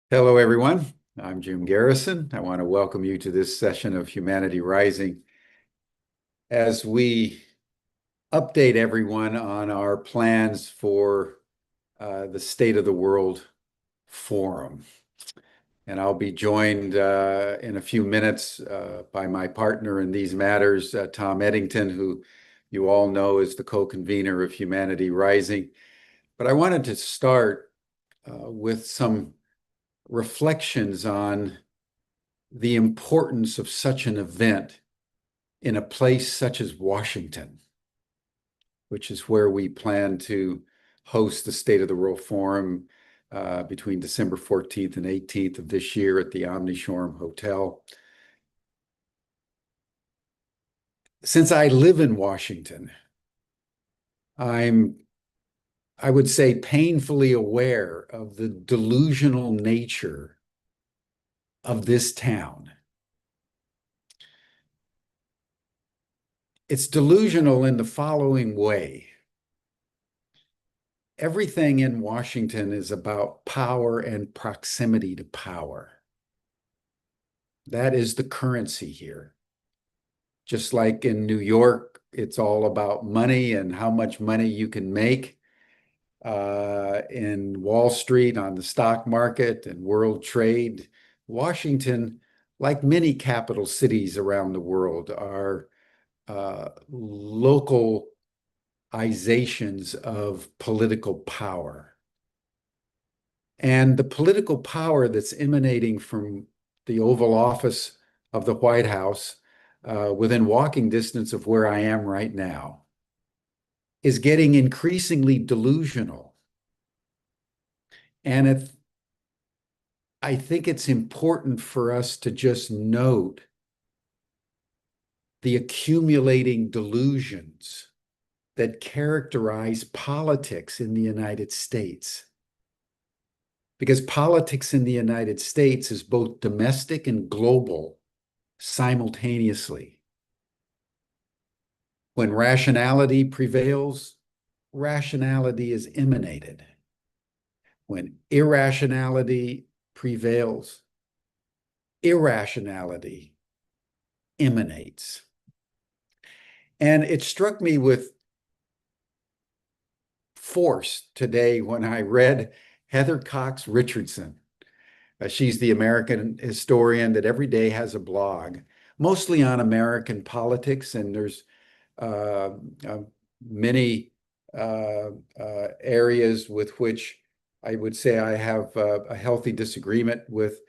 Hello, everyone. I'm Jim Garrison. I want to welcome you to this session of Humanity Rising as we update everyone on our plans for the State of the World Forum. And I'll be joined in a few minutes by my partner in these matters, Tom Eddington, who you all know is the co-convener of Humanity Rising. But I wanted to start with some reflections on the importance of such an event in a place such as Washington, which is where we plan to host the State of the World Forum between December 14th and 18th of this year at the Omnishorm Hotel. Since I live in Washington, I'm, I would say, painfully aware of the delusional nature of this town. It's delusional in the following way. Everything in Washington is about power and proximity to power. That is the currency here. Just like in New York, it's all about money and how much money you can make in Wall Street, on the stock market, and world trade. Washington, like many capital cities around the world, are localizations of political power. And the political power that's emanating from the Oval Office of the White House, within walking distance of where I am right now, is getting increasingly delusional. And I think it's important for us to just note the accumulating delusions that characterize politics in the United States. Because politics in the United States is both domestic and global simultaneously. When rationality prevails, rationality is emanated. When irrationality prevails, irrationality emanates. And it struck me with force today when I read Heather Cox Richardson. She's the American historian that every day has a blog, mostly on American politics, and there's uh, uh, many areas with which I would say I have a healthy disagreement with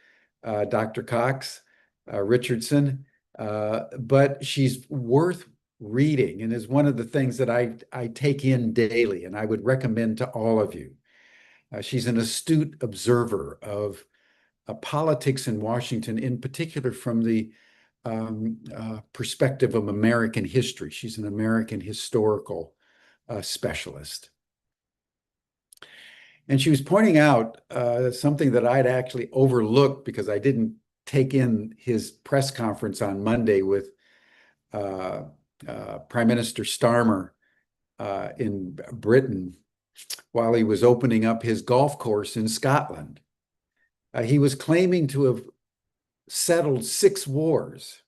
Dr. Cox Richardson, but she's worth reading and is one of the things that I take in daily, and I would recommend to all of you. She's an astute observer of politics in Washington, in particular from the perspective of American history. She's an American historical specialist. And she was pointing out something that I'd actually overlooked because I didn't take in his press conference on Monday with Prime Minister Starmer in Britain while he was opening up his golf course in Scotland. He was claiming to have settled 6 wars.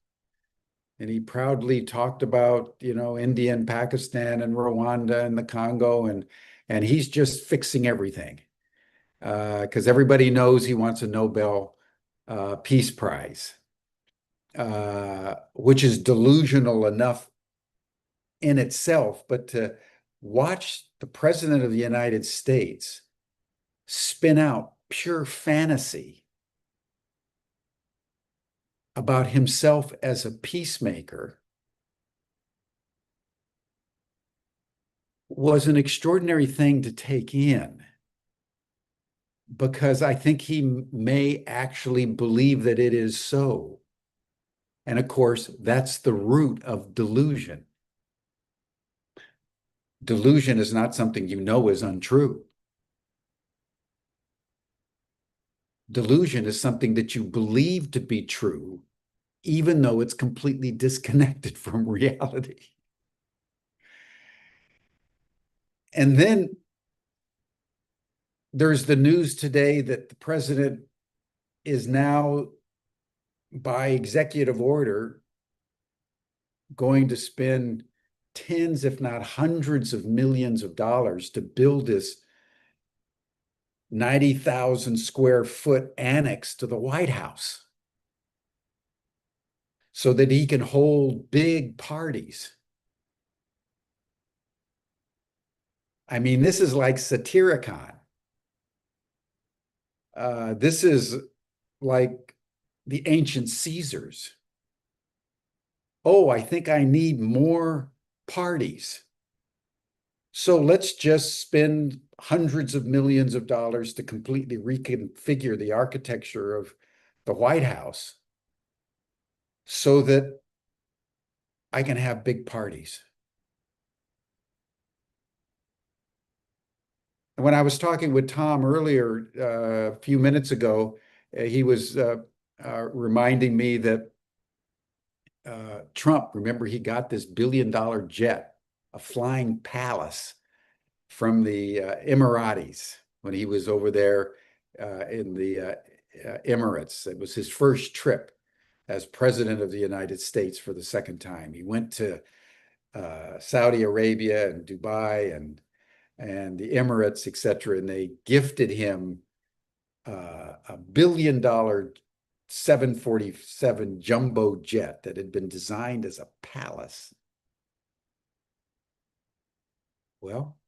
And he proudly talked about, India and Pakistan and Rwanda and the Congo, and he's just fixing everything because everybody knows he wants a Nobel Peace Prize, which is delusional enough in itself. But to watch the President of the United States spin out pure fantasy about himself as a peacemaker was an extraordinary thing to take in, because I think he may actually believe that it is so. And of course, that's the root of delusion. Delusion is not something you know is untrue. Delusion is something that you believe to be true, even though it's completely disconnected from reality. And then there's the news today that the president is now, by executive order, going to spend tens, if not hundreds of millions of dollars to build this 90,000 square foot annex to the White House so that he can hold big parties. I mean, this is like Satyricon. This is like the ancient Caesars. Oh, I think I need more parties. So let's just spend hundreds of millions of dollars to completely reconfigure the architecture of the White House so that I can have big parties. When I was talking with Tom earlier, a few minutes ago, he was reminding me that Trump, remember, he got this $1 billion jet, a flying palace from the Emiratis when he was over there in the Emirates. It was his first trip as president of the United States for the second time. He went to Saudi Arabia and Dubai and the Emirates, et cetera, and they gifted him a $1 billion 747 jumbo jet that had been designed as a palace. Well,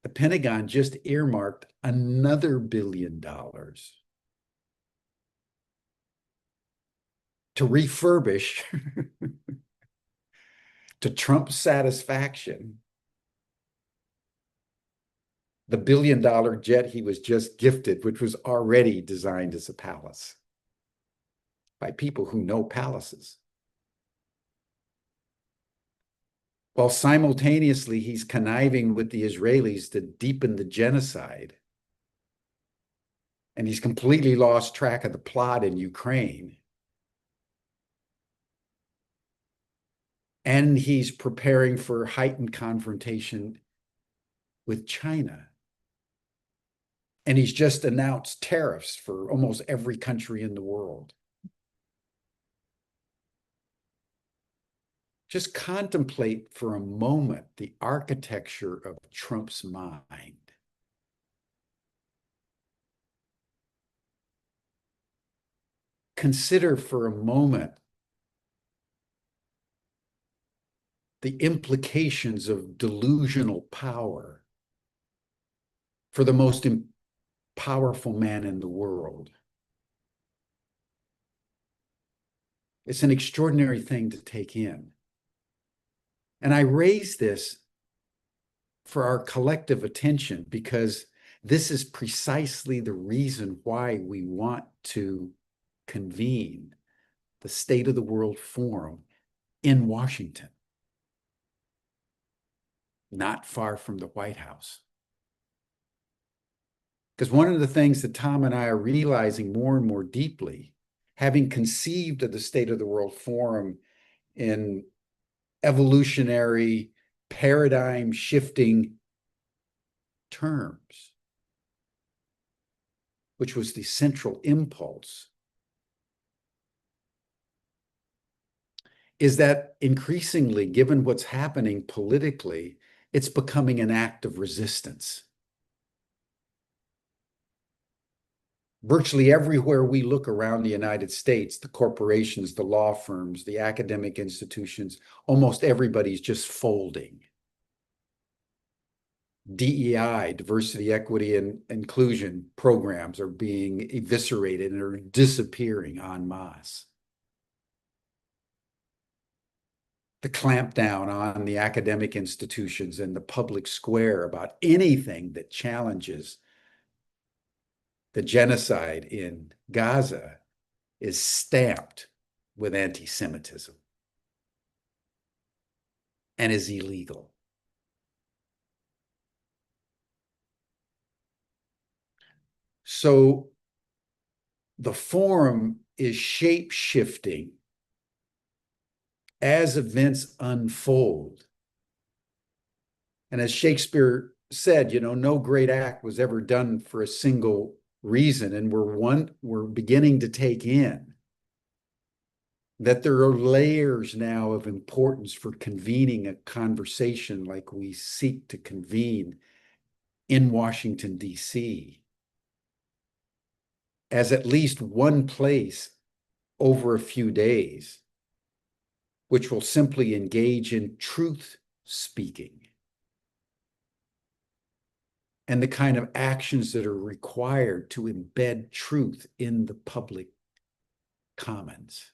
the Pentagon just earmarked another $1 billion to refurbish to Trump's satisfaction the $1 billion jet he was just gifted, which was already designed as a palace by people who know palaces. While simultaneously he's conniving with the Israelis to deepen the genocide. And he's completely lost track of the plot in Ukraine. And he's preparing for heightened confrontation with China. And he's just announced tariffs for almost every country in the world. Just contemplate for a moment the architecture of Trump's mind. Consider for a moment the implications of delusional power for the most powerful man in the world. It's an extraordinary thing to take in. And I raise this for our collective attention because this is precisely the reason why we want to convene the State of the World Forum in Washington, not far from the White House. Because one of the things that Tom and I are realizing more and more deeply, having conceived of the State of the World Forum in evolutionary, paradigm shifting terms, which was the central impulse, is that increasingly, given what's happening politically, it's becoming an act of resistance. Virtually everywhere we look around the United States, the corporations, the law firms, the academic institutions, almost everybody's just folding. DEI, diversity, equity, and inclusion programs are being eviscerated and are disappearing en masse. The clampdown on the academic institutions and the public square about anything that challenges the genocide in Gaza is stamped with anti-Semitism and is illegal. So the forum is shape-shifting as events unfold. And as Shakespeare said, no great act was ever done for a single reason, and we're beginning to take in that there are layers now of importance for convening a conversation like we seek to convene in Washington, D.C., as at least one place over a few days, which will simply engage in truth speaking and the kind of actions that are required to embed truth in the public commons.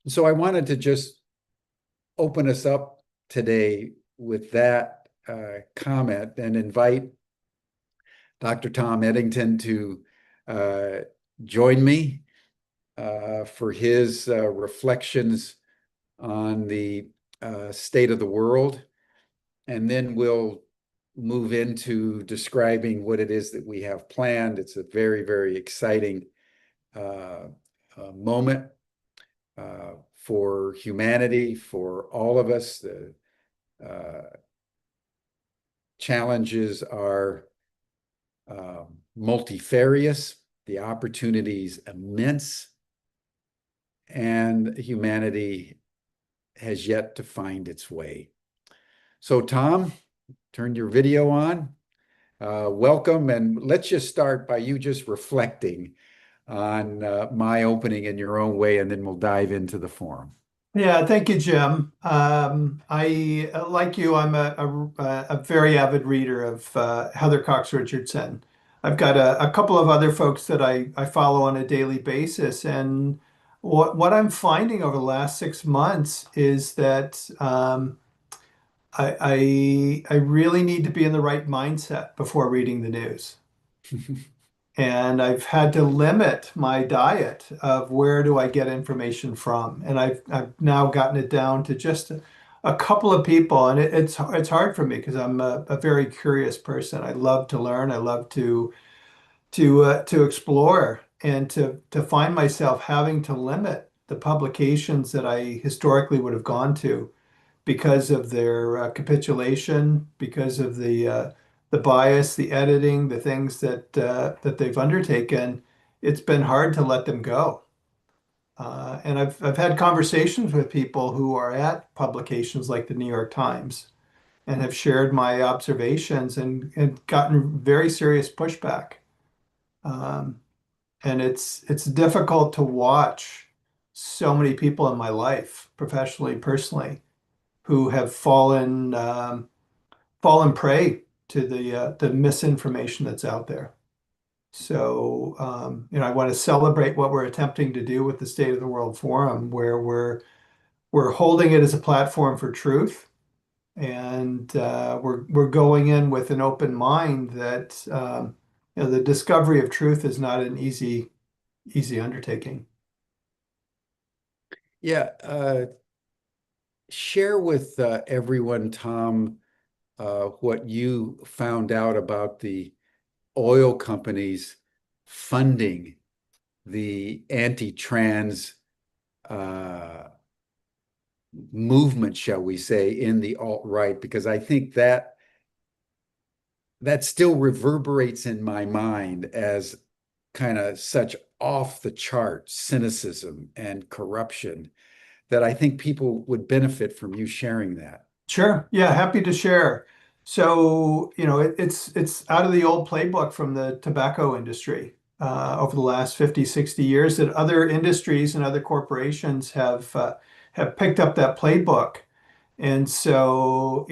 So I wanted to just open us up today with that comment and invite Dr. Tom Eddington to join me for his reflections on the state of the world. And then we'll move into describing what it is that we have planned. It's a very, very exciting moment for humanity, for all of us. The challenges are multifarious, the opportunities immense, and humanity has yet to find its way. So, Tom, turn your video on. Welcome, and let's just start by you just reflecting on my opening in your own way, and then we'll dive into the forum. Yeah, thank you, Jim. I like you. I'm a very avid reader of Heather Cox Richardson. I've got a couple of other folks that I follow on a daily basis, and what I'm finding over the last 6 months is that I really need to be in the right mindset before reading the news. And I've had to limit my diet of where do I get information from. And I've now gotten it down to just a couple of people. And it's hard for me because I'm a very curious person. I love to learn. I love to explore and to find myself having to limit the publications that I historically would have gone to because of their capitulation, because of the bias, the editing, the things that they've undertaken. It's been hard to let them go. And I've had conversations with people who are at publications like the New York Times and have shared my observations and gotten very serious pushback. Um, and it's difficult to watch so many people in my life, professionally, personally, who have fallen prey to the misinformation that's out there. So, I want to celebrate what we're attempting to do with the State of the World Forum, where we're holding it as a platform for truth, and we're going in with an open mind that the discovery of truth is not an easy undertaking. Yeah, share with everyone, Tom, what you found out about the oil companies funding the anti-trans movement, shall we say, in the alt-right, because I think that still reverberates in my mind as kind of such off the chart cynicism and corruption that I think people would benefit from you sharing that. Sure. Yeah, happy to share. So, it's out of the old playbook from the tobacco industry over the last 50, 60 years that other industries and other corporations have picked up that playbook. And so,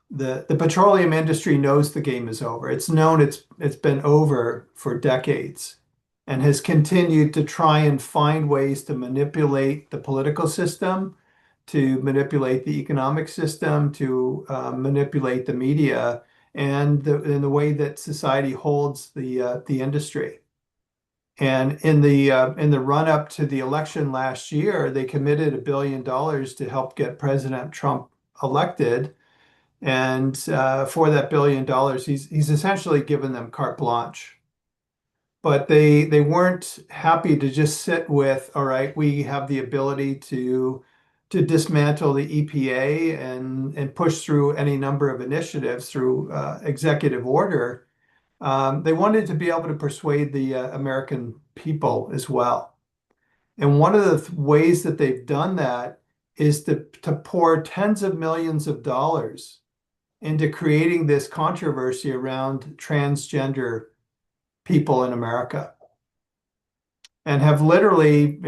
the petroleum industry knows the game is over. It's known it's been over for decades and has continued to try and find ways to manipulate the political system, to manipulate the economic system, to manipulate the media, and in the way that society holds the industry. And in the run up to the election last year, they committed $1 billion to help get President Trump elected. And for that $1 billion, he's essentially given them carte blanche. But they weren't happy to just sit with, all right, we have the ability to to dismantle the EPA and push through any number of initiatives through executive order. They wanted to be able to persuade the American people as well. And one of the ways that they've done that is to pour tens of millions of dollars into creating this controversy around transgender people in America. And have literally,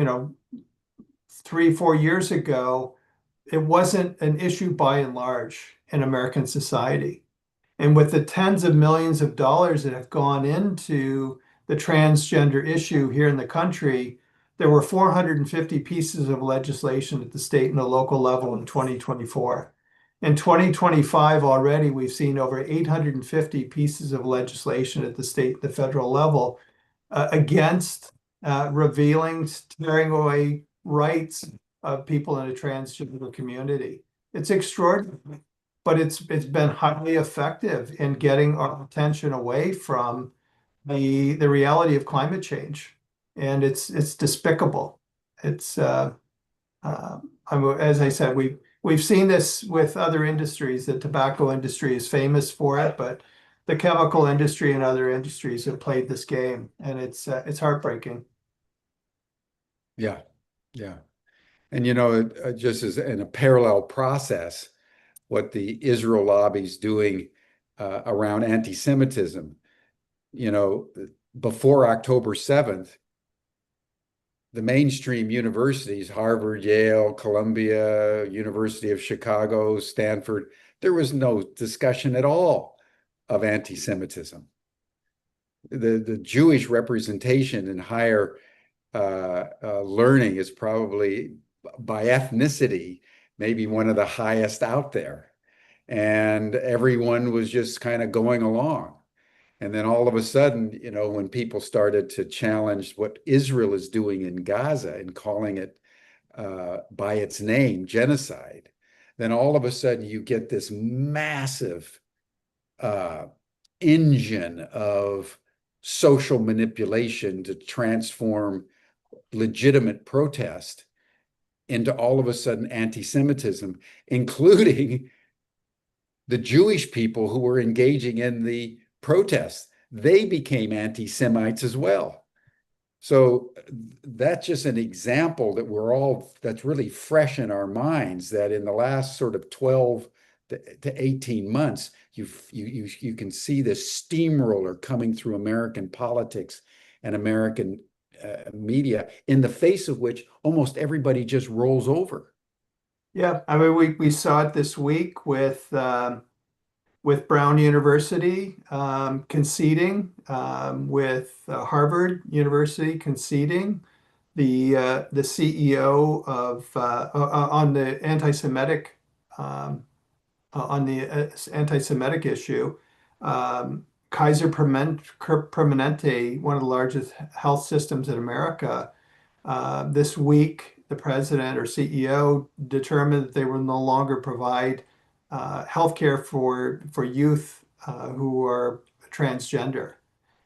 3, 4 years ago, it wasn't an issue by and large in American society. And with the tens of millions of dollars that have gone into the transgender issue here in the country, there were 450 pieces of legislation at the state and the local level in 2024. In 2025 already, we've seen over 850 pieces of legislation at the state and the federal level against revealing, tearing away rights of people in a transgender community. It's extraordinary, but it's been highly effective in getting our attention away from the reality of climate change, and it's despicable. It's as I said, we've seen this with other industries. The tobacco industry is famous for it, but the chemical industry and other industries have played this game, and it's heartbreaking. Yeah, yeah. And just as in a parallel process, what the Israel lobby's doing around anti-Semitism, before October 7th, the mainstream universities, Harvard, Yale, Columbia, University of Chicago, Stanford, there was no discussion at all of anti-Semitism. The Jewish representation in higher learning is probably by ethnicity, maybe one of the highest out there. And everyone was just kind of going along. And then all of a sudden, when people started to challenge what Israel is doing in Gaza and calling it by its name, genocide, then all of a sudden you get this massive engine of social manipulation to transform legitimate protest into all of a sudden anti-Semitism, including the Jewish people who were engaging in the protests. They became anti-Semites as well. So that's just an example that's really fresh in our minds, that in the last sort of 12 to 18 months, you can see this steamroller coming through American politics and American media, in the face of which almost everybody just rolls over. Yeah, I mean, we saw it this week with Brown University conceding, with Harvard University conceding, the CEO of on the anti-Semitic issue. Kaiser Permanente, one of the largest health systems in America, this week, the president or CEO determined that they will no longer provide healthcare for youth who are transgender.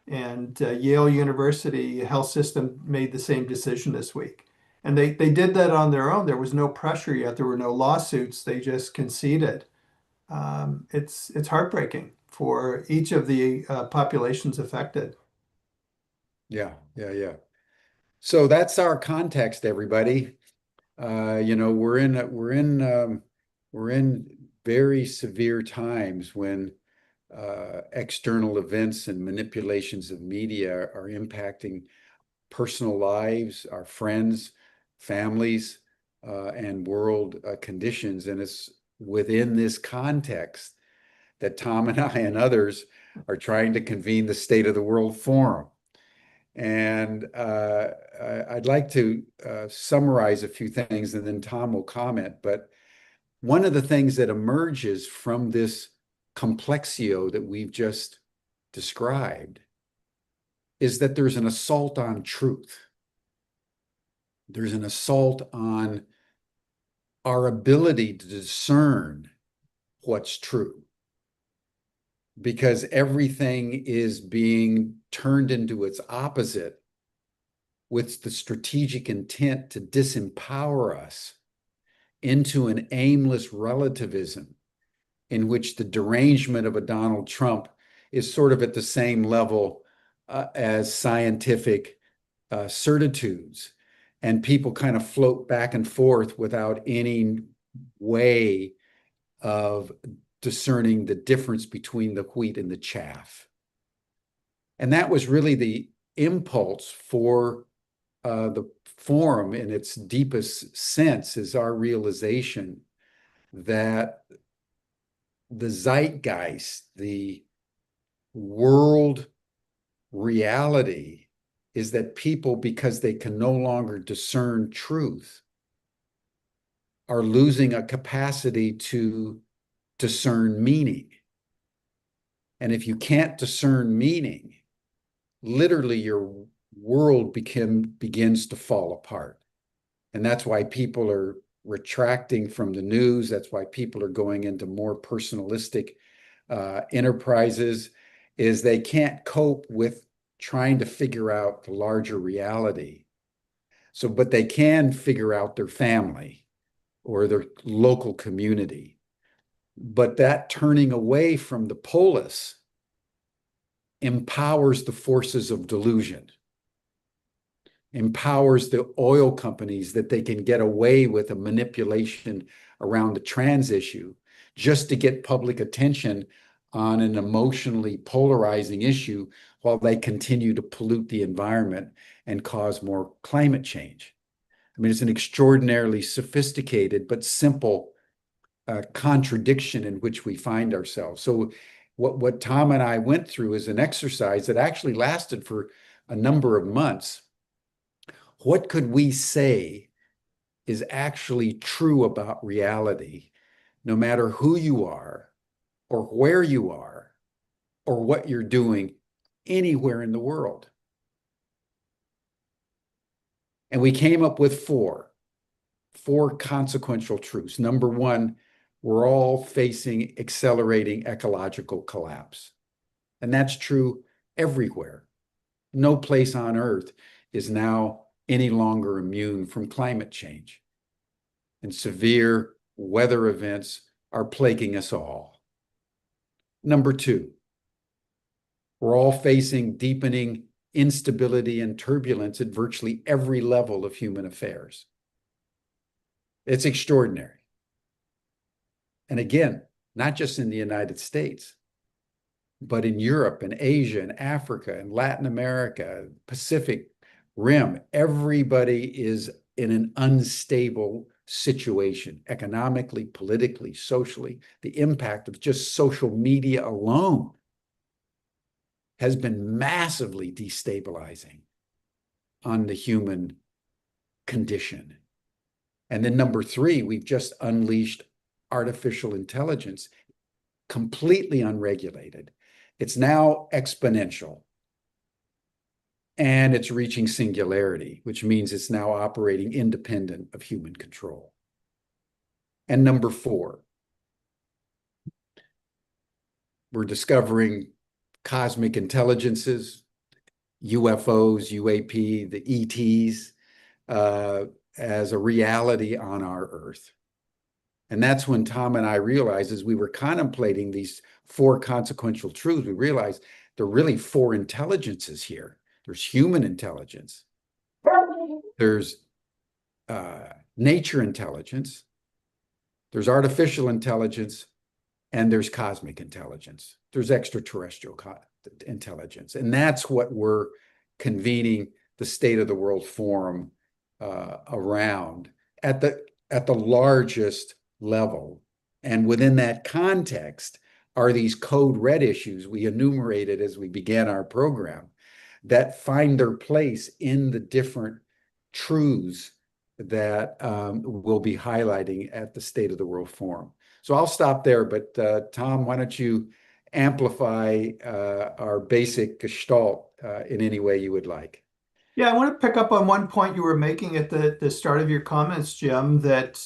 And Yale University Health System made the same decision this week. And they did that on their own. There was no pressure yet. There were no lawsuits. They just conceded. It's heartbreaking for each of the populations affected. Yeah, yeah, yeah. So that's our context, everybody. We're in very severe times when external events and manipulations of media are impacting personal lives, our friends, families, and world conditions. And it's within this context that Tom and I and others are trying to convene the State of the World Forum. And I'd like to summarize a few things, and then Tom will comment. But one of the things that emerges from this complexio that we've just described is that there's an assault on truth. There's an assault on our ability to discern what's true, because everything is being turned into its opposite with the strategic intent to disempower us into an aimless relativism in which the derangement of a Donald Trump is sort of at the same level as scientific certitudes. And people kind of float back and forth without any way of discerning the difference between the wheat and the chaff. And that was really the impulse for the forum in its deepest sense, is our realization that the zeitgeist, the world reality, is that people, because they can no longer discern truth, are losing a capacity to discern meaning. And if you can't discern meaning, literally your world begins to fall apart. And that's why people are retracting from the news. That's why people are going into more personalistic enterprises, is they can't cope with trying to figure out the larger reality. So, but they can figure out their family or their local community. But that turning away from the polis empowers the forces of delusion, empowers the oil companies that they can get away with a manipulation around the trans issue just to get public attention on an emotionally polarizing issue while they continue to pollute the environment and cause more climate change. I mean, it's an extraordinarily sophisticated but simple contradiction in which we find ourselves. So what Tom and I went through is an exercise that actually lasted for a number of months. What could we say is actually true about reality, no matter who you are or where you are or what you're doing anywhere in the world? And we came up with four consequential truths. Number one, we're all facing accelerating ecological collapse. And that's true everywhere. No place on earth is now any longer immune from climate change. And severe weather events are plaguing us all. Number two, we're all facing deepening instability and turbulence at virtually every level of human affairs. It's extraordinary. And again, not just in the United States, but in Europe and Asia and Africa and Latin America, Pacific Rim, everybody is in an unstable situation, economically, politically, socially. The impact of just social media alone has been massively destabilizing on the human condition. And then number three, we've just unleashed artificial intelligence, completely unregulated. It's now exponential. And it's reaching singularity, which means it's now operating independent of human control. And number four, we're discovering cosmic intelligences, UFOs, UAP, the ETs, as a reality on our Earth. And that's when Tom and I realized, as we were contemplating these four consequential truths, we realized there are really four intelligences here. There's human intelligence, there's nature intelligence, there's artificial intelligence, and there's cosmic intelligence. There's extraterrestrial intelligence. And that's what we're convening the State of the World Forum around at the largest level. And within that context are these code red issues we enumerated as we began our program that find their place in the different truths that we'll be highlighting at the State of the World Forum. So I'll stop there, but Tom, why don't you amplify our basic gestalt in any way you would like. Yeah, I want to pick up on one point you were making at the start of your comments, Jim, that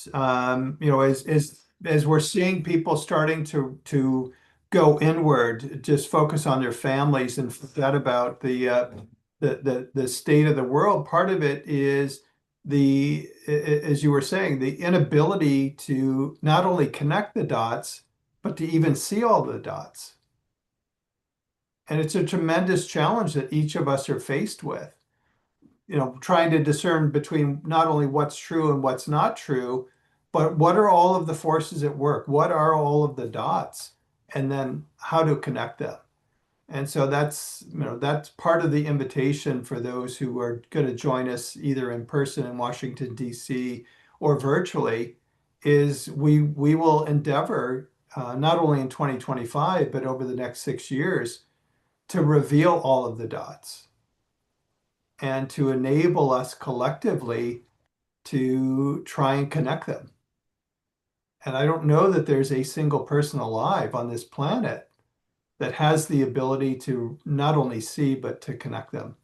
as we're seeing people starting to go inward, just focus on their families and forget about the state of the world. Part of it is as you were saying, the inability to not only connect the dots, but to even see all the dots. And it's a tremendous challenge that each of us are faced with, trying to discern between not only what's true and what's not true, but what are all of the forces at work? What are all of the dots? And then how to connect them. And so that's part of the invitation for those who are going to join us either in person in Washington, D.C. or virtually, is we will endeavor not only in 2025, but over the next 6 years to reveal all of the dots and to enable us collectively to try and connect them. And I don't know that there's a single person alive on this planet that has the ability to not only see, but to connect them.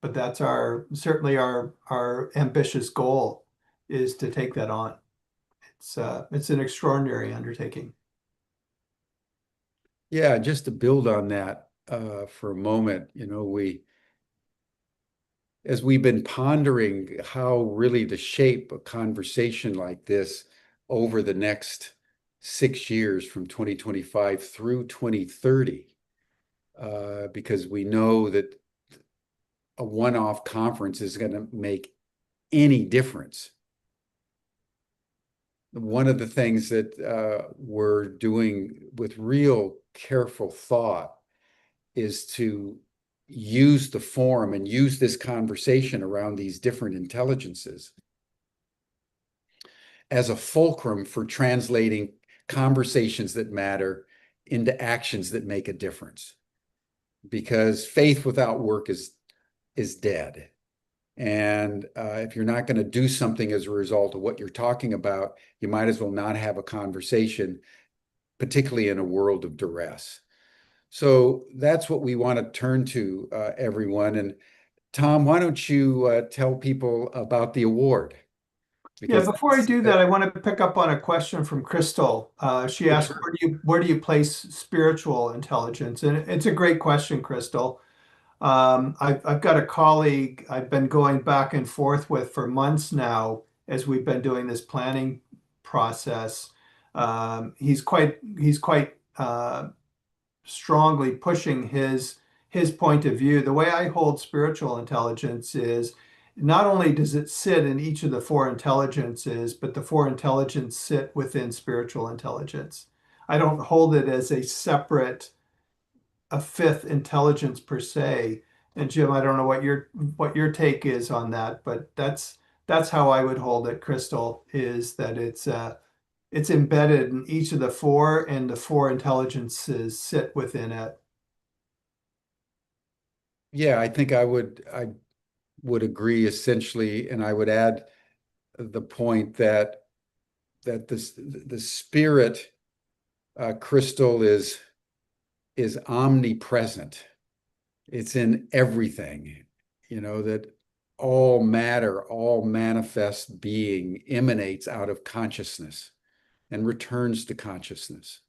But that's certainly our ambitious goal is to take that on. It's an extraordinary undertaking. Yeah, just to build on that for a moment, as we've been pondering how really to shape a conversation like this over the next 6 years from 2025 through 2030, because we know that a one-off conference is going to make any difference. One of the things that we're doing with real careful thought is to use the forum and use this conversation around these different intelligences as a fulcrum for translating conversations that matter into actions that make a difference. Because faith without work is dead. And if you're not going to do something as a result of what you're talking about, you might as well not have a conversation, particularly in a world of duress. So that's what we want to turn to, everyone. And Tom, why don't you tell people about the award? Yeah, Because before I do that, I want to pick up on a question from Crystal. She asked, sure. where do you place spiritual intelligence? And it's a great question, Crystal. I've got a colleague I've been going back and forth with for months now as we've been doing this planning process. He's quite strongly pushing his point of view. The way I hold spiritual intelligence is not only does it sit in each of the four intelligences, but the four intelligences sit within spiritual intelligence. I don't hold it as a fifth intelligence per se. And Jim, I don't know what your take is on that, but that's how I would hold it, Crystal, is that it's embedded in each of the four, and the four intelligences sit within it. Yeah, I think I would agree essentially, and I would add the point that the spirit crystal is omnipresent. It's in everything, that all matter, all manifest being emanates out of consciousness and returns to consciousness.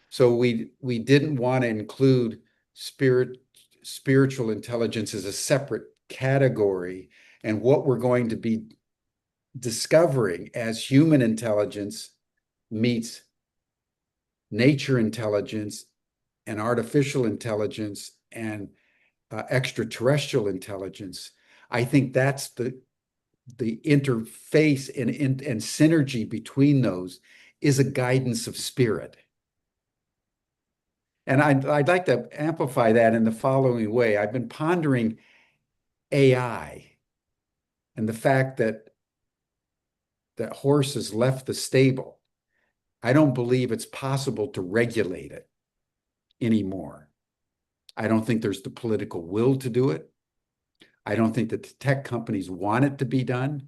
So we didn't want to include spiritual intelligence as a separate category. And what we're going to be discovering as human intelligence meets nature intelligence and artificial intelligence and extraterrestrial intelligence. I think that's the interface and synergy between those is a guidance of spirit. And I'd like to amplify that in the following way. I've been pondering AI and the fact that horse has left the stable. I don't believe it's possible to regulate it anymore. I don't think there's the political will to do it. I don't think that the tech companies want it to be done.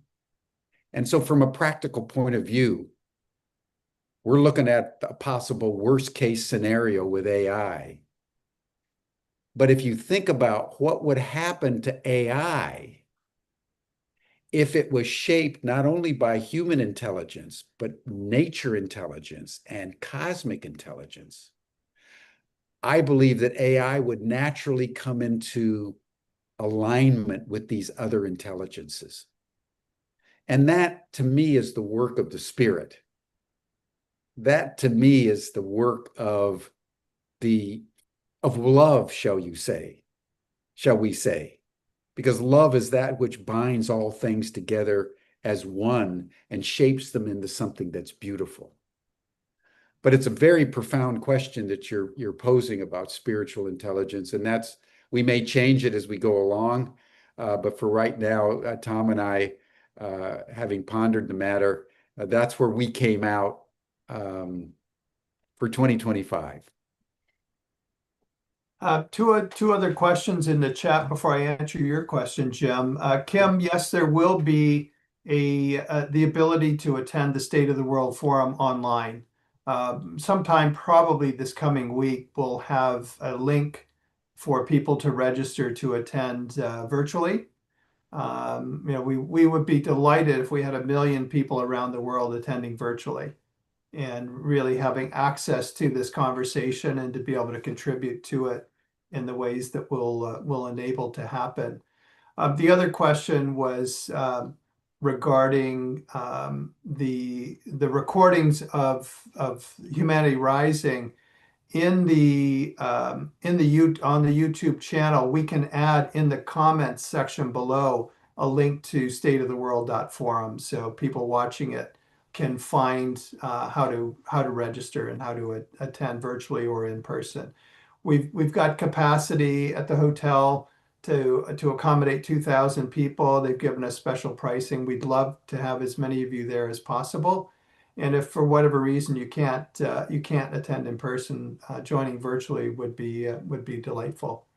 And so from a practical point of view, we're looking at a possible worst case scenario with AI. But if you think about what would happen to AI if it was shaped not only by human intelligence, but nature intelligence and cosmic intelligence, I believe that AI would naturally come into alignment with these other intelligences. And that to me is the work of the Spirit. That to me is the work of love, shall we say, because love is that which binds all things together as one and shapes them into something that's beautiful. But it's a very profound question that you're posing about spiritual intelligence, and we may change it as we go along. But for right now, Tom and I, having pondered the matter, that's where we came out for 2025. Two other questions in the chat before I answer your question, Jim. Kim, yes, there will be the ability to attend the State of the World Forum online. Sometime probably this coming week, we'll have a link for people to register to attend virtually. We would be delighted if we had 1 million people around the world attending virtually and really having access to this conversation and to be able to contribute to it in the ways that will enable to happen. The other question was regarding the recordings of Humanity Rising on the YouTube channel. We can add in the comments section below a link to stateoftheworld.forum, so people watching it can find how to register and how to attend virtually or in person. We've got capacity at the hotel to accommodate 2,000 people. They've given us special pricing. We'd love to have as many of you there as possible. And if for whatever reason you can't attend in person, joining virtually would be delightful.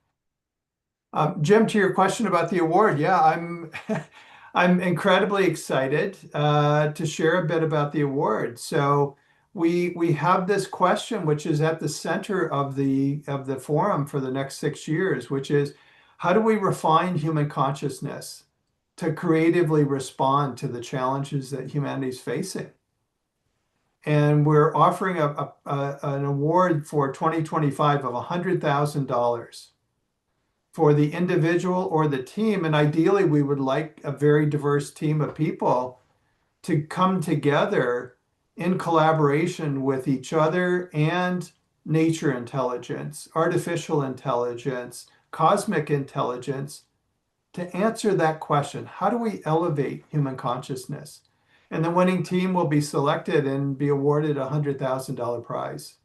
Jim, to your question about the award, yeah, I'm incredibly excited to share a bit about the award. So we have this question, which is at the center of the forum for the next 6 years, which is how do we refine human consciousness to creatively respond to the challenges that humanity is facing? And we're offering an award for 2025 of $100,000 for the individual or the team. And ideally, we would like a very diverse team of people to come together in collaboration with each other and nature intelligence, artificial intelligence, cosmic intelligence, to answer that question. How do we elevate human consciousness? And the winning team will be selected and be awarded a $100,000 prize.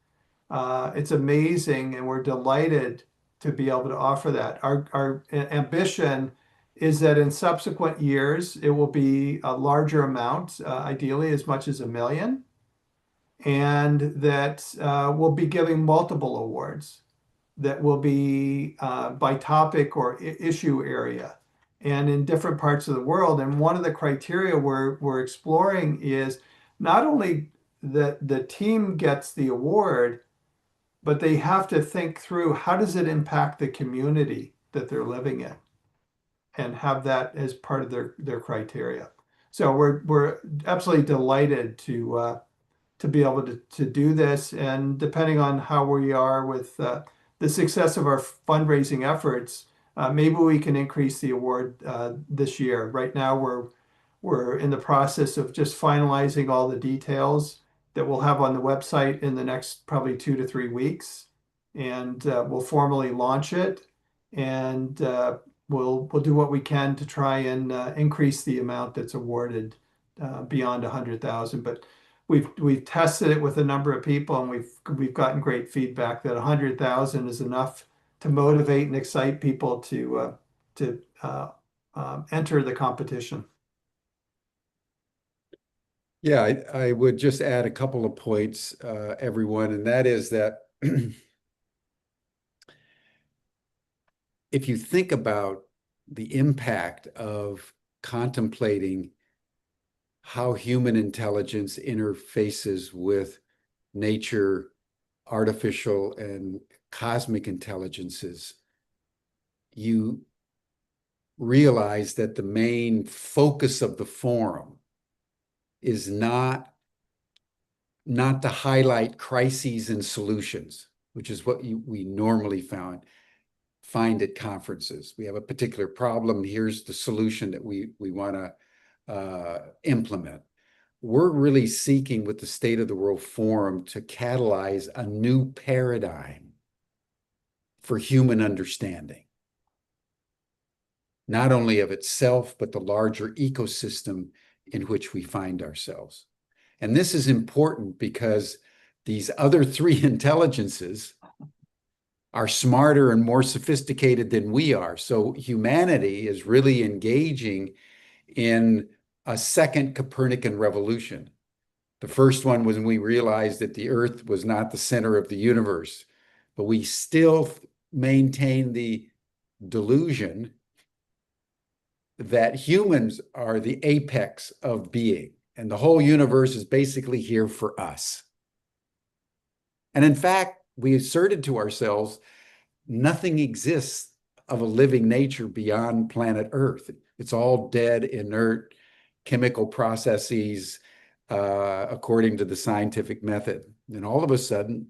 It's amazing, and we're delighted to be able to offer that. Our ambition is that in subsequent years, it will be a larger amount, ideally as much as 1 million, and that we'll be giving multiple awards that will be by topic or issue area and in different parts of the world. And one of the criteria we're exploring is not only that the team gets the award, but they have to think through how does it impact the community that they're living in and have that as part of their criteria. So we're absolutely delighted to be able to do this. And depending on how we are with the success of our fundraising efforts, maybe we can increase the award this year. Right now, we're in the process of just finalizing all the details that we'll have on the website in the next probably 2 to 3 weeks, and we'll formally launch it. And we'll do what we can to try and increase the amount that's awarded beyond 100,000. But we've tested it with a number of people, and we've gotten great feedback that 100,000 is enough to motivate and excite people to enter the competition. Yeah, I would just add a couple of points, everyone, and that is that if you think about the impact of contemplating how human intelligence interfaces with nature, artificial, and cosmic intelligences, you realize that the main focus of the forum is not to highlight crises and solutions, which is what we normally find at conferences. We have a particular problem. Here's the solution that we want to implement. We're really seeking with the State of the World Forum to catalyze a new paradigm for human understanding, not only of itself, but the larger ecosystem in which we find ourselves. And this is important because these other three intelligences are smarter and more sophisticated than we are. So humanity is really engaging in a second Copernican revolution. The first one was when we realized that the Earth was not the center of the universe, but we still maintain the delusion that humans are the apex of being, and the whole universe is basically here for us. And in fact, we asserted to ourselves, nothing exists of a living nature beyond planet Earth. It's all dead, inert chemical processes, according to the scientific method. And all of a sudden,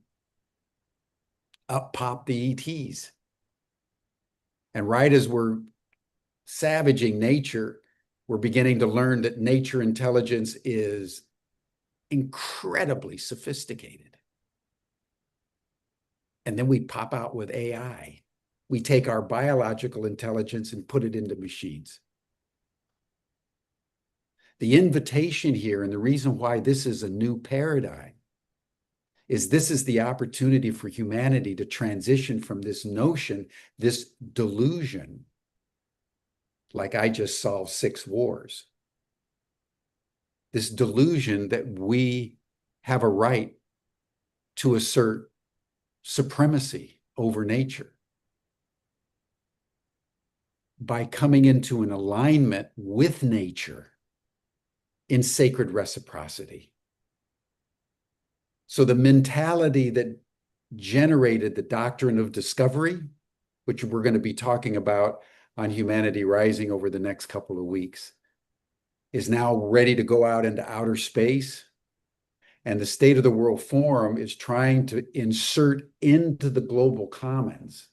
up pop the ETs. And right as we're savaging nature, we're beginning to learn that nature intelligence is incredibly sophisticated. And then we pop out with AI. We take our biological intelligence and put it into machines. The invitation here, and the reason why this is a new paradigm, is this is the opportunity for humanity to transition from this notion, this delusion, like I just solved 6 wars. This delusion that we have a right to assert supremacy over nature by coming into an alignment with nature in sacred reciprocity. So the mentality that generated the doctrine of discovery, which we're going to be talking about on Humanity Rising over the next couple of weeks, is now ready to go out into outer space. And the State of the World Forum is trying to insert into the global commons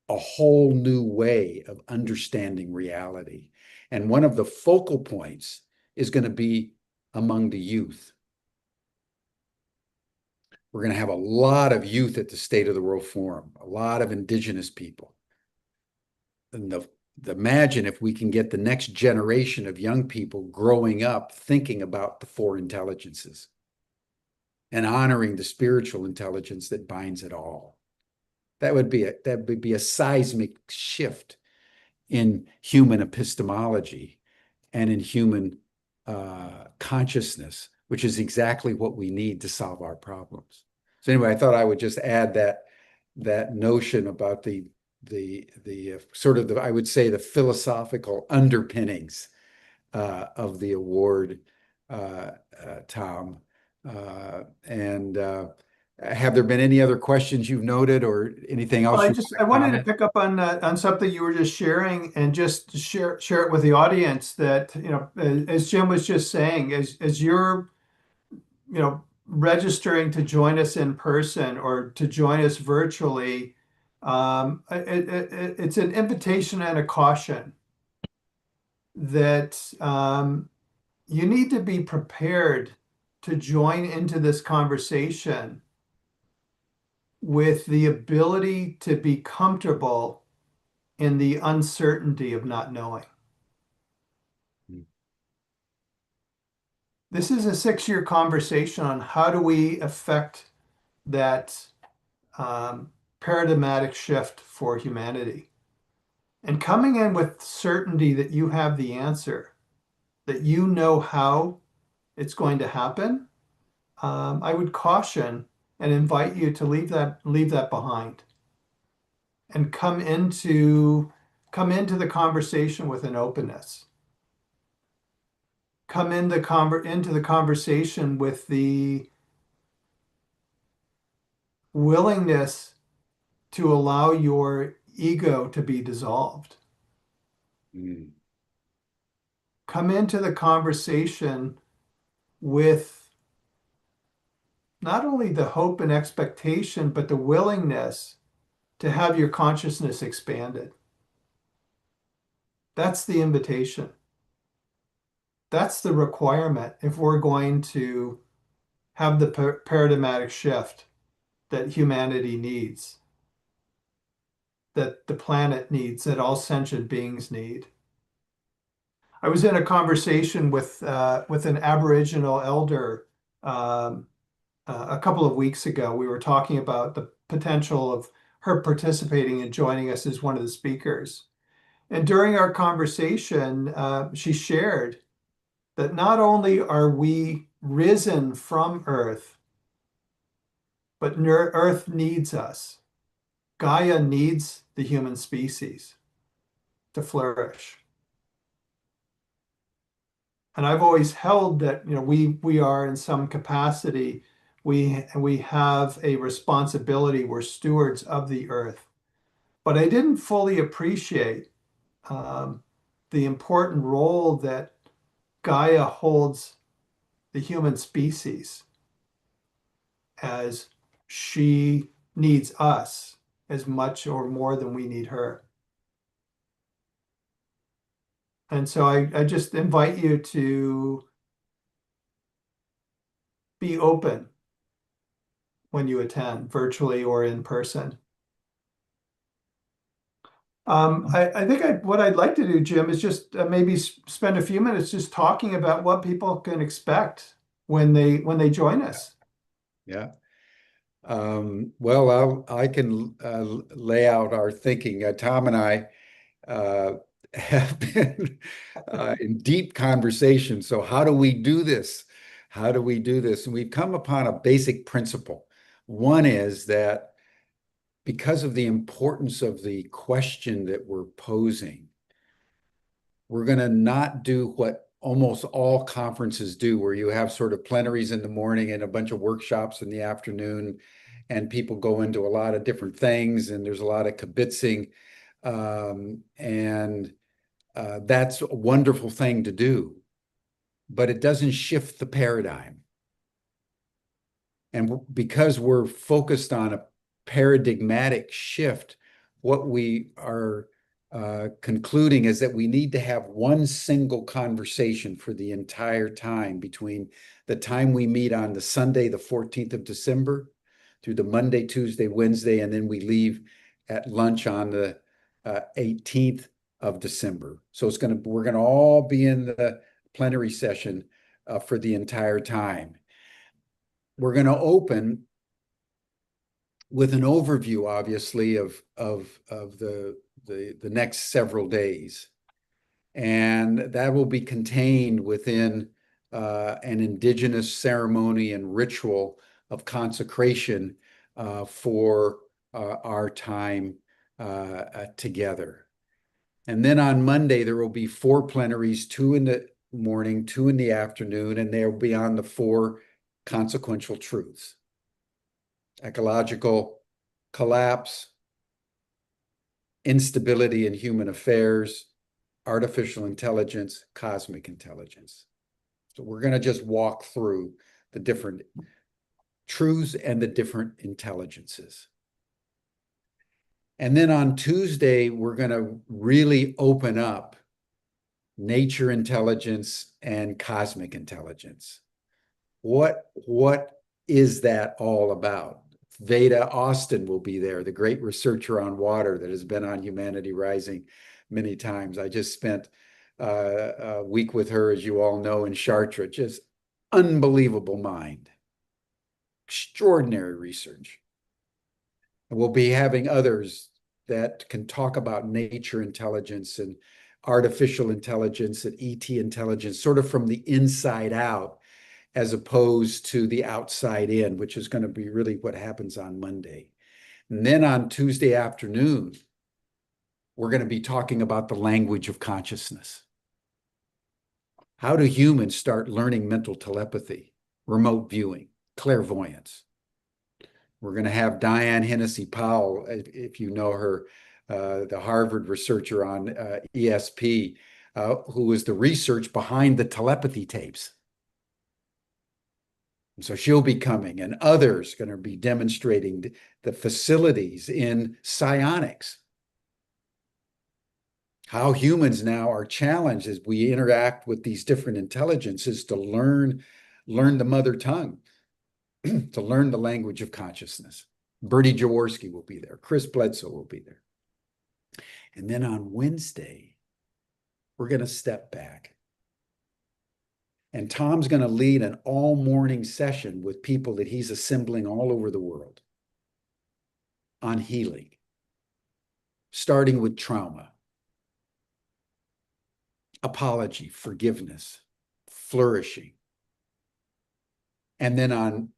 a whole new way of understanding reality. And one of the focal points is going to be among the youth. We're going to have a lot of youth at the State of the World Forum, a lot of indigenous people. And imagine if we can get the next generation of young people growing up thinking about the 4 intelligences and honoring the spiritual intelligence that binds it all. That would be a seismic shift in human epistemology and in human consciousness, which is exactly what we need to solve our problems. So anyway, I thought I would just add that notion about the sort of I would say the philosophical underpinnings of the award, Tom. And have there been any other questions you've noted or anything else? Well, I wanted to pick up on something you were just sharing and just share it with the audience that, as Jim was just saying, as you're, registering to join us in person or to join us virtually, it's an invitation and a caution that you need to be prepared to join into this conversation with the ability to be comfortable in the uncertainty of not knowing. This is a 6-year conversation on how do we affect that paradigmatic shift for humanity. And coming in with certainty that you have the answer, that you know how it's going to happen, I would caution and invite you to leave that behind and come into the conversation with an openness. Come into the conversation with the willingness to allow your ego to be dissolved. Come into the conversation with not only the hope and expectation, but the willingness to have your consciousness expanded. That's the invitation. That's the requirement if we're going to have the paradigmatic shift that humanity needs, that the planet needs, that all sentient beings need. I was in a conversation with an Aboriginal elder um, a couple of weeks ago. We were talking about the potential of her participating and joining us as one of the speakers. And during our conversation, she shared that not only are we risen from Earth, but Earth needs us. Gaia needs the human species to flourish. And I've always held that, we are in some capacity, we have a responsibility, we're stewards of the earth. But I didn't fully appreciate um, the important role that Gaia holds the human species, as she needs us as much or more than we need her. And so I just invite you to be open when you attend, virtually or in person. I think what I'd like to do, Jim, is just maybe spend a few minutes just talking about what people can expect when they join us. Yeah. Well, I can lay out our thinking. Tom and I have been in deep conversation. So how do we do this? How do we do this? And we've come upon a basic principle. One is that because of the importance of the question that we're posing, we're going to not do what almost all conferences do, where you have sort of plenaries in the morning and a bunch of workshops in the afternoon, and people go into a lot of different things, and there's a lot of kibitzing. And that's a wonderful thing to do, but it doesn't shift the paradigm. And because we're focused on a paradigmatic shift, what we are concluding is that we need to have one single conversation for the entire time between the time we meet on the Sunday, the 14th of December, through the Monday, Tuesday, Wednesday, and then we leave at lunch on the 18th of December. So we're going to all be in the plenary session for the entire time. We're going to open with an overview, obviously, of the next several days. And that will be contained within an indigenous ceremony and ritual of consecration for our time together. And then on Monday, there will be 4 plenaries, 2 in the morning, 2 in the afternoon, and they'll be on the 4 consequential truths: ecological collapse, instability in human affairs, artificial intelligence, cosmic intelligence. So we're going to just walk through the different truths and the different intelligences. And then on Tuesday, we're going to really open up nature intelligence and cosmic intelligence. What is that all about? Veda Austin will be there, the great researcher on water that has been on Humanity Rising many times. I just spent a week with her, as you all know, in Chartres. Just unbelievable mind, extraordinary research. And we'll be having others that can talk about nature intelligence and artificial intelligence and ET intelligence, sort of from the inside out, as opposed to the outside in, which is going to be really what happens on Monday. And then on Tuesday afternoon, we're going to be talking about the language of consciousness. How do humans start learning mental telepathy, remote viewing, clairvoyance? We're going to have Diane Hennessy Powell, if you know her, the Harvard researcher on ESP, who is the research behind the telepathy tapes. And so she'll be coming, and others going to be demonstrating the facilities in psionics. how humans now are challenged as we interact with these different intelligences to learn the mother tongue, to learn the language of consciousness. Bertie Jaworski will be there. Chris Bledsoe will be there. And then on Wednesday, we're going to step back. And Tom's going to lead an all morning session with people that he's assembling all over the world on healing, starting with trauma, apology, forgiveness, flourishing. And then on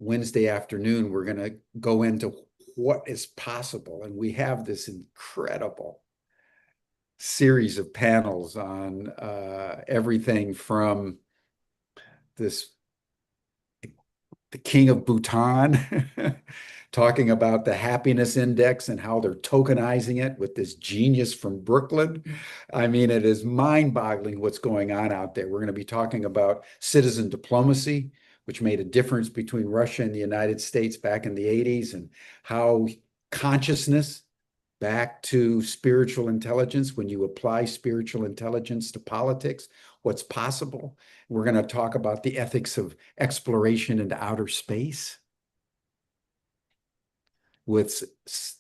Wednesday afternoon, we're going to go into what is possible. And we have this incredible series of panels on everything from the king of Bhutan talking about the happiness index and how they're tokenizing it with this genius from Brooklyn. I mean, it is mind-boggling what's going on out there. We're going to be talking about citizen diplomacy, which made a difference between Russia and the United States back in the 80s, and how consciousness back to spiritual intelligence, when you apply spiritual intelligence to politics, what's possible. We're going to talk about the ethics of exploration into outer space with,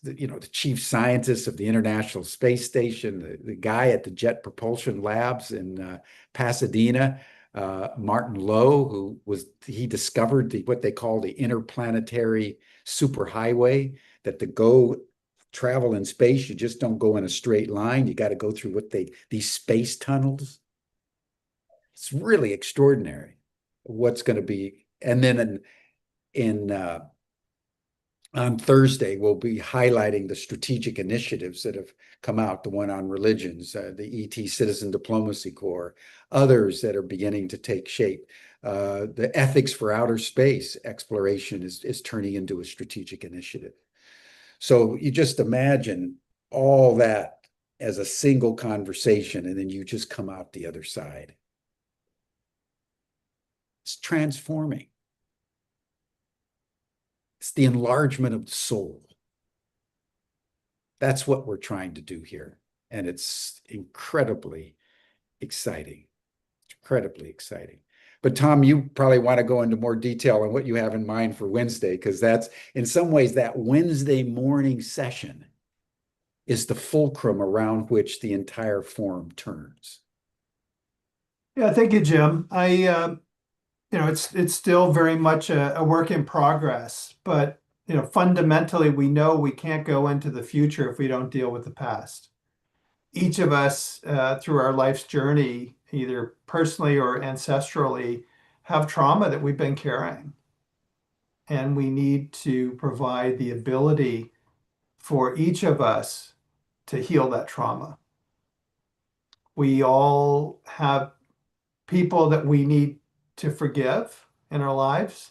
you know, the chief scientist of the International Space Station, the guy at the Jet Propulsion Labs in Pasadena, Martin Lowe, he discovered what they call the interplanetary superhighway, that to go travel in space, you just don't go in a straight line. You got to go through these space tunnels. It's really extraordinary what's going to be. And then on Thursday, we'll be highlighting the strategic initiatives that have come out, the one on religions, the ET Citizen Diplomacy Corps, others that are beginning to take shape. The ethics for outer space exploration is turning into a strategic initiative. So you just imagine all that as a single conversation, and then you just come out the other side. It's transforming. It's the enlargement of the soul. That's what we're trying to do here. And it's incredibly exciting. Incredibly exciting. But Tom, you probably want to go into more detail on what you have in mind for Wednesday, because that's, in some ways, that Wednesday morning session is the fulcrum around which the entire forum turns. Yeah, thank you, Jim. It's still very much a work in progress, but fundamentally, we know we can't go into the future if we don't deal with the past. Each of us, through our life's journey, either personally or ancestrally, have trauma that we've been carrying. And we need to provide the ability for each of us to heal that trauma. We all have people that we need to forgive in our lives,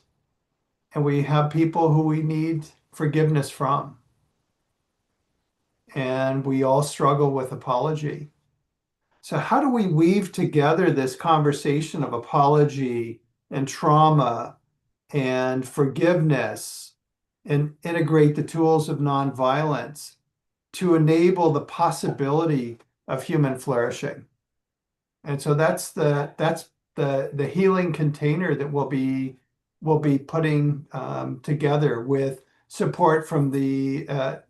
and we have people who we need forgiveness from. And we all struggle with apology. So how do we weave together this conversation of apology and trauma and forgiveness and integrate the tools of nonviolence to enable the possibility of human flourishing? And so that's the healing container that we'll be putting together with support from the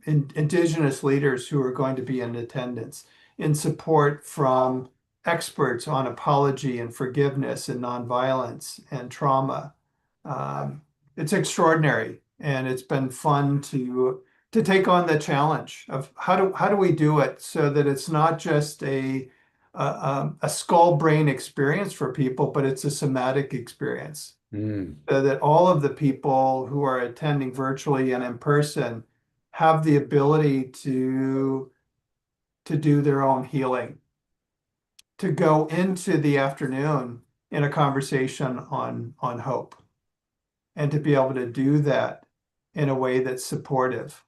indigenous leaders who are going to be in attendance, in support from experts on apology and forgiveness and nonviolence and trauma. It's extraordinary, and it's been fun to take on the challenge of how do we do it so that it's not just a skull brain experience for people, but it's a somatic experience. So that all of the people who are attending virtually and in person have the ability to do their own healing, to go into the afternoon in a conversation on hope, and to be able to do that in a way that's supportive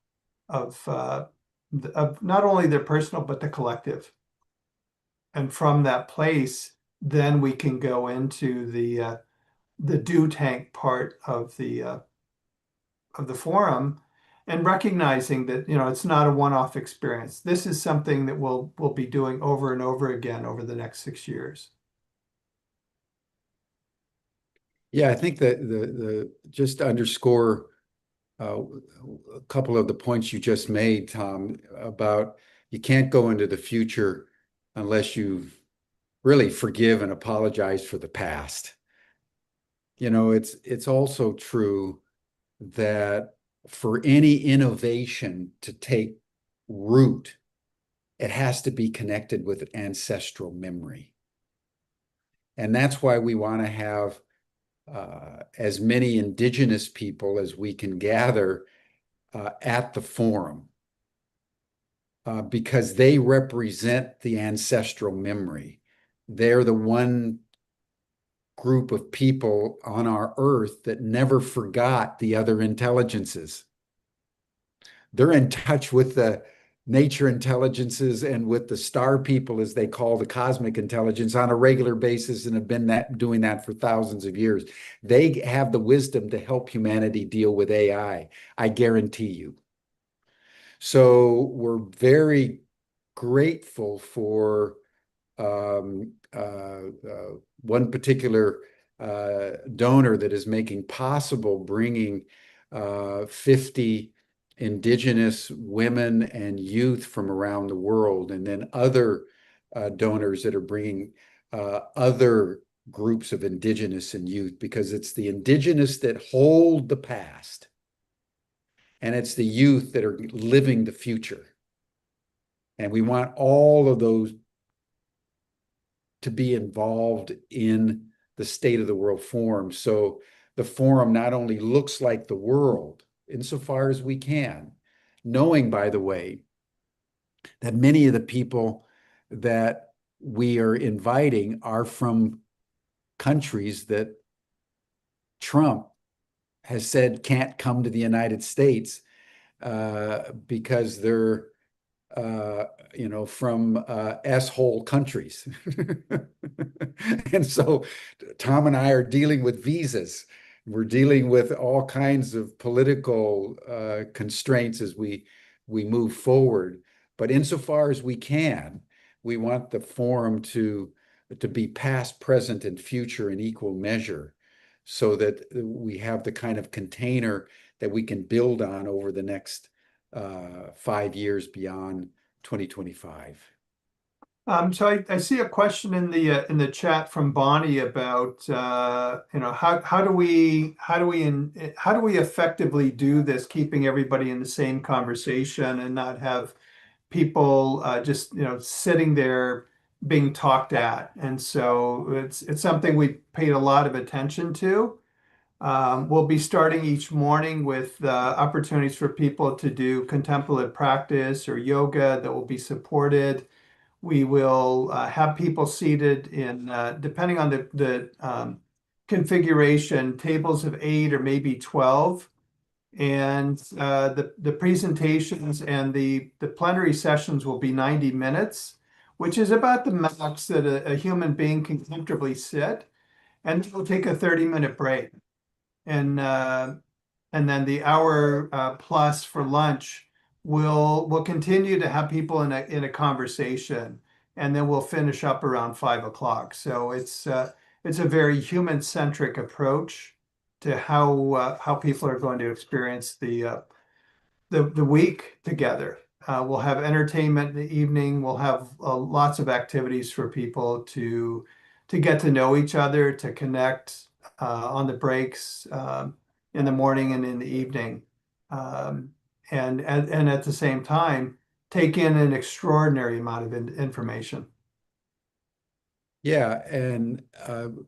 of not only their personal but the collective. And from that place, then we can go into the do tank part of the forum and recognizing that, it's not a one-off experience. This is something that we'll be doing over and over again over the next 6 years. Yeah, I think that the just to underscore a couple of the points you just made, Tom, about you can't go into the future unless you've really forgive and apologize for the past. It's also true that for any innovation to take root, it has to be connected with ancestral memory. And that's why we want to have as many indigenous people as we can gather at the forum because they represent the ancestral memory. They're the one group of people on our earth that never forgot the other intelligences. They're in touch with the nature intelligences and with the star people, as they call the cosmic intelligence, on a regular basis and have been doing that for thousands of years. They have the wisdom to help humanity deal with AI, I guarantee you. So we're very grateful for one particular donor that is making possible bringing 50 indigenous women and youth from around the world, and then other donors that are bringing other groups of indigenous and youth, because it's the indigenous that hold the past, and it's the youth that are living the future. And we want all of those to be involved in the State of the World Forum. So the forum not only looks like the world insofar as we can, knowing, by the way, that many of the people that we are inviting are from countries that Trump has said can't come to the United States because they're from S-hole countries. And so Tom and I are dealing with visas. We're dealing with all kinds of political constraints as we move forward. But insofar as we can, we want the forum to be past, present, and future in equal measure, so that we have the kind of container that we can build on over the next 5 years beyond 2025. So I see a question in the chat from Bonnie about how do we effectively do this, keeping everybody in the same conversation and not have people just sitting there being talked at. And so it's something we paid a lot of attention to. We'll be starting each morning with opportunities for people to do contemplative practice or yoga that will be supported. We will have people seated in, depending on the configuration, tables of 8 or maybe 12. And the presentations and the plenary sessions will be 90 minutes, which is about the max that a human being can comfortably sit. And we'll take a 30-minute break. And then the hour plus for lunch, we'll continue to have people in a conversation, and then we'll finish up around 5 o'clock. So it's a very human-centric approach to how people are going to experience the week together. We'll have entertainment in the evening. We'll have lots of activities for people to get to know each other, to connect on the breaks in the morning and in the evening, and at the same time take in an extraordinary amount of information. Yeah, and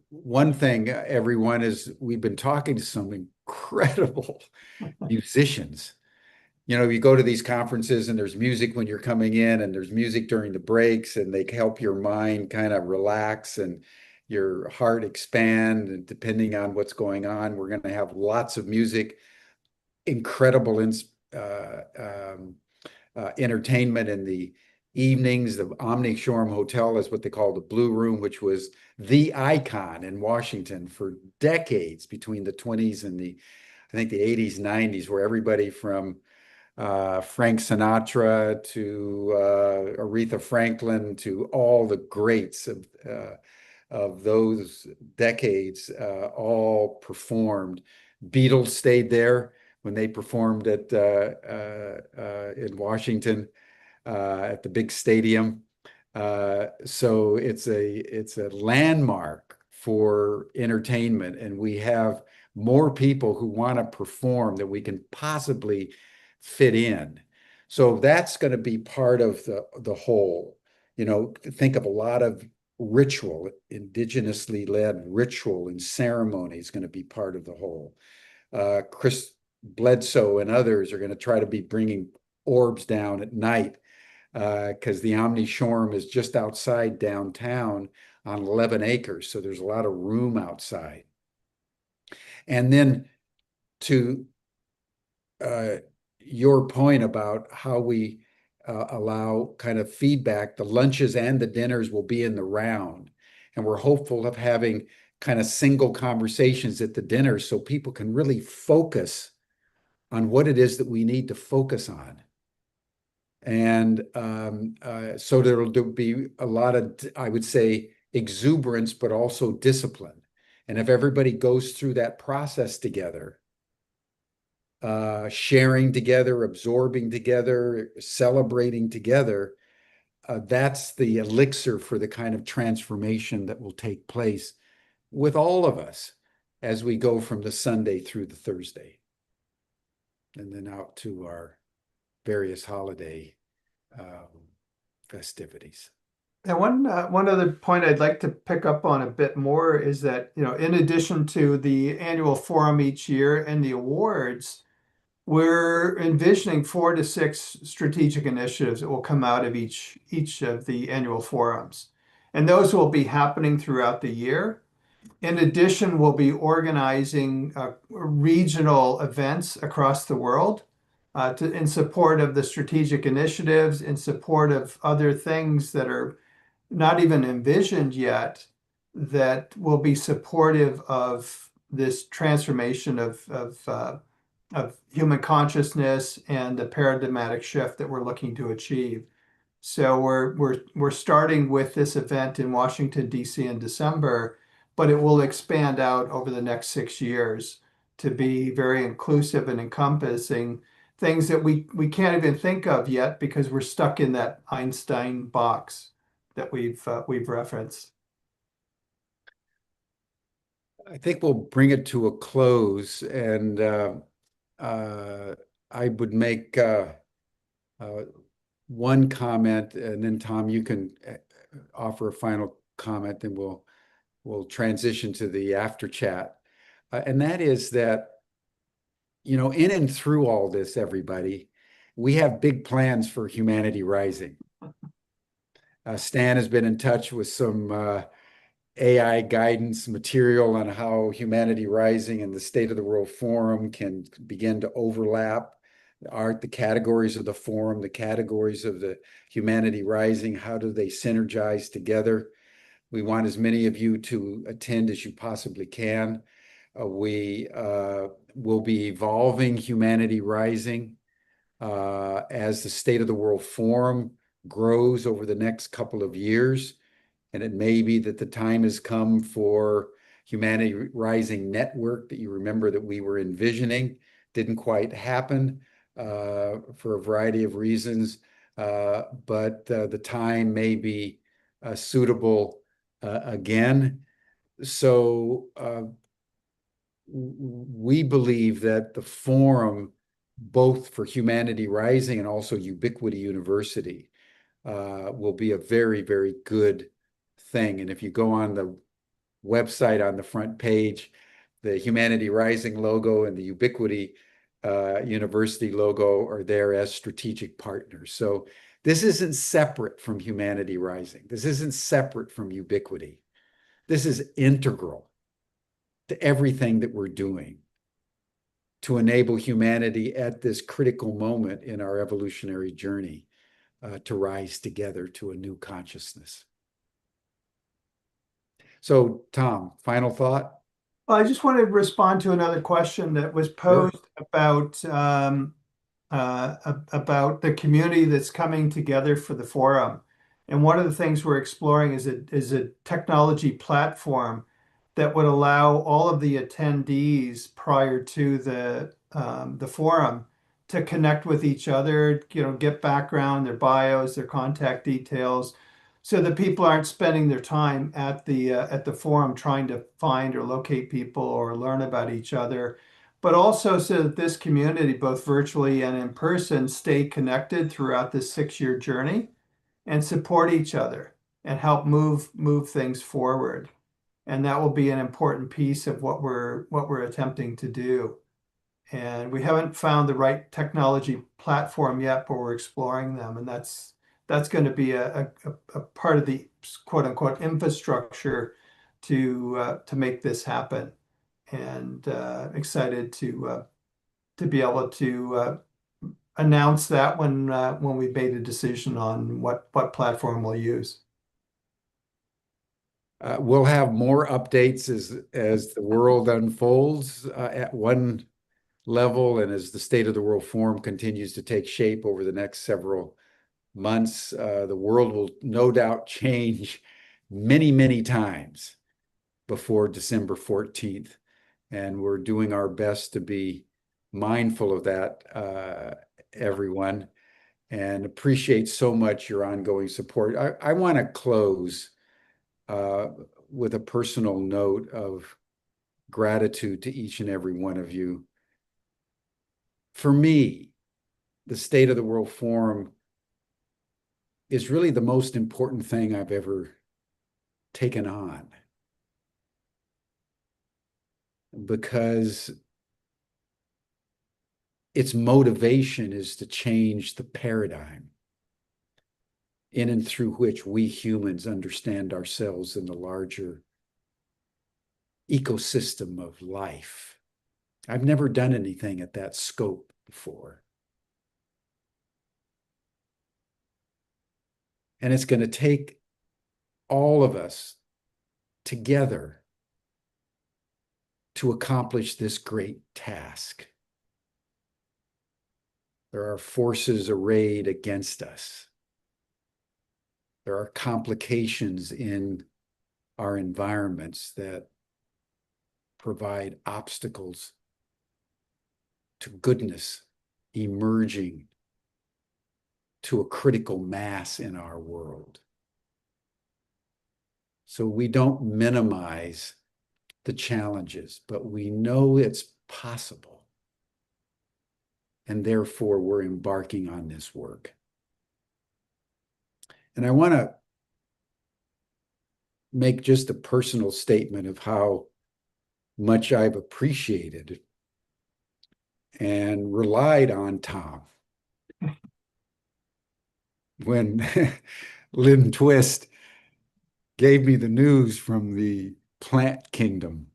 one thing, everyone, is we've been talking to some incredible musicians. You go to these conferences and there's music when you're coming in, and there's music during the breaks, and they help your mind kind of relax and your heart expand. And depending on what's going on, we're going to have lots of music, incredible entertainment in the evenings. The Omni Shoreham Hotel is what they call the Blue Room, which was the icon in Washington for decades between the 20s and I think the 80s, 90s, where everybody from Frank Sinatra to Aretha Franklin to all the greats of those decades, all performed. Beatles stayed there when they performed in Washington at the big stadium. So it's a landmark for entertainment, and we have more people who want to perform than we can possibly fit in. So that's going to be part of the whole. Think of a lot of ritual, indigenously led ritual and ceremony is going to be part of the whole. Chris Bledsoe and others are going to try to be bringing orbs down at night because the Omni Shorm is just outside downtown on 11 acres. So there's a lot of room outside. And then to uh, your point about how we allow kind of feedback, the lunches and the dinners will be in the round. And we're hopeful of having kind of single conversations at the dinner so people can really focus on what it is that we need to focus on. And so there'll be a lot of, I would say, exuberance, but also discipline. And if everybody goes through that process together, sharing together, absorbing together, celebrating together, that's the elixir for the kind of transformation that will take place with all of us as we go from the Sunday through the Thursday and then out to our various holiday festivities. And one other point I'd like to pick up on a bit more is that, in addition to the annual forum each year and the awards, we're envisioning 4 to 6 strategic initiatives that will come out of each of the annual forums. And those will be happening throughout the year. In addition, we'll be organizing regional events across the world in support of the strategic initiatives, in support of other things that are not even envisioned yet, that will be supportive of this transformation of human consciousness and the paradigmatic shift that we're looking to achieve. So we're starting with this event in Washington, D.C. in December, but it will expand out over the next 6 years to be very inclusive and encompassing things that we can't even think of yet because we're stuck in that Einstein box that we've referenced. I think we'll bring it to a close, and I would make uh, one comment, and then Tom, you can offer a final comment, and we'll transition to the after chat. And that is that, in and through all this, everybody, we have big plans for Humanity Rising. Stan has been in touch with some AI guidance material on how Humanity Rising and the State of the World Forum can begin to overlap. The categories of the forum, the categories of the Humanity Rising, how do they synergize together? We want as many of you to attend as you possibly can. We will be evolving Humanity Rising as the State of the World Forum grows over the next couple of years. And it may be that the time has come for Humanity Rising Network that you remember that we were envisioning. Didn't quite happen for a variety of reasons, but the time may be suitable again. So we believe that the forum, both for Humanity Rising and also Ubiquity University, will be a very, very good thing. And if you go on the website on the front page, the Humanity Rising logo and the Ubiquity University logo are there as strategic partners. So this isn't separate from Humanity Rising. This isn't separate from Ubiquity. This is integral to everything that we're doing to enable humanity at this critical moment in our evolutionary journey to rise together to a new consciousness. So, Tom, final thought? Well, I just wanted to respond to another question that was Sure. posed about about the community that's coming together for the forum. And one of the things we're exploring is a technology platform that would allow all of the attendees prior to the forum to connect with each other, get background, their bios, their contact details, so that people aren't spending their time at the forum trying to find or locate people or learn about each other, but also so that this community, both virtually and in person, stay connected throughout this 6-year journey and support each other and help move things forward. And that will be an important piece of what we're attempting to do. And we haven't found the right technology platform yet, but we're exploring them. And that's going to be a part of the quote unquote infrastructure to make this happen. And excited to be able to announce that when we made a decision on what platform we'll use. We'll have more updates as the world unfolds at one level and as the State of the World Forum continues to take shape over the next several months. The world will no doubt change many, many times before December 14th. And we're doing our best to be mindful of that, everyone, and appreciate so much your ongoing support. I want to close with a personal note of gratitude to each and every one of you. For me, the State of the World Forum is really the most important thing I've ever taken on, because its motivation is to change the paradigm in and through which we humans understand ourselves in the larger ecosystem of life. I've never done anything at that scope before. And it's going to take all of us together to accomplish this great task. There are forces arrayed against us. There are complications in our environments that provide obstacles to goodness emerging to a critical mass in our world. So we don't minimize the challenges, but we know it's possible. And therefore, we're embarking on this work. And I want to make just a personal statement of how much I've appreciated and relied on Tom. When Lynn Twist gave me the news from the plant kingdom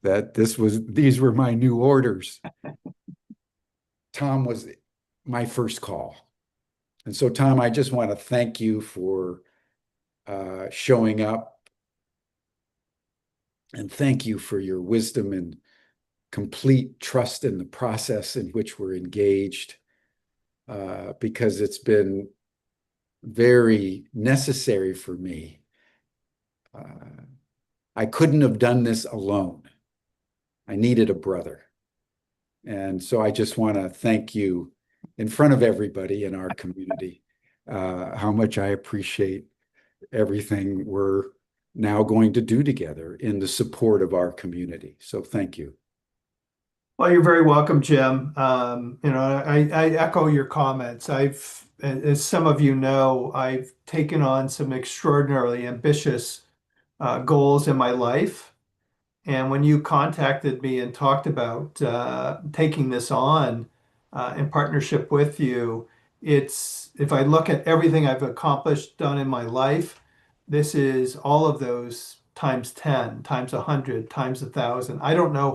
that these were my new orders, Tom was my first call. And so, Tom, I just want to thank you for showing up, and thank you for your wisdom and complete trust in the process in which we're engaged, because it's been very necessary for me. I couldn't have done this alone. I needed a brother. And so I just want to thank you in front of everybody in our community, how much I appreciate everything we're now going to do together in the support of our community. So thank you. Well, you're very welcome, Jim. I echo your comments. As some of you know, I've taken on some extraordinarily ambitious goals in my life. And when you contacted me and talked about taking this on in partnership with you, if I look at everything I've accomplished, done in my life, this is all of those times 10, times 100, times 1,000. I don't know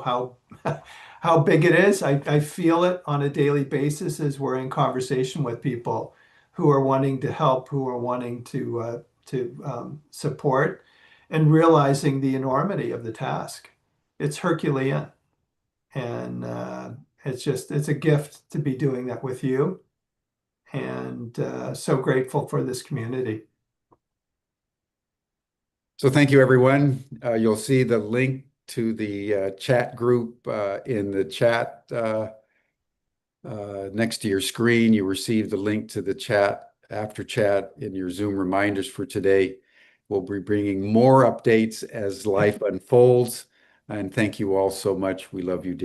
how big it is. I feel it on a daily basis as we're in conversation with people who are wanting to help, who are wanting to support, and realizing the enormity of the task. It's Herculean, and It's a gift to be doing that with you, and so grateful for this community. So thank you, everyone. You'll see the link to the chat group in the chat next to your screen. You received the link to the chat after chat in your Zoom reminders for today. We'll be bringing more updates as life unfolds. And thank you all so much. We love you dearly.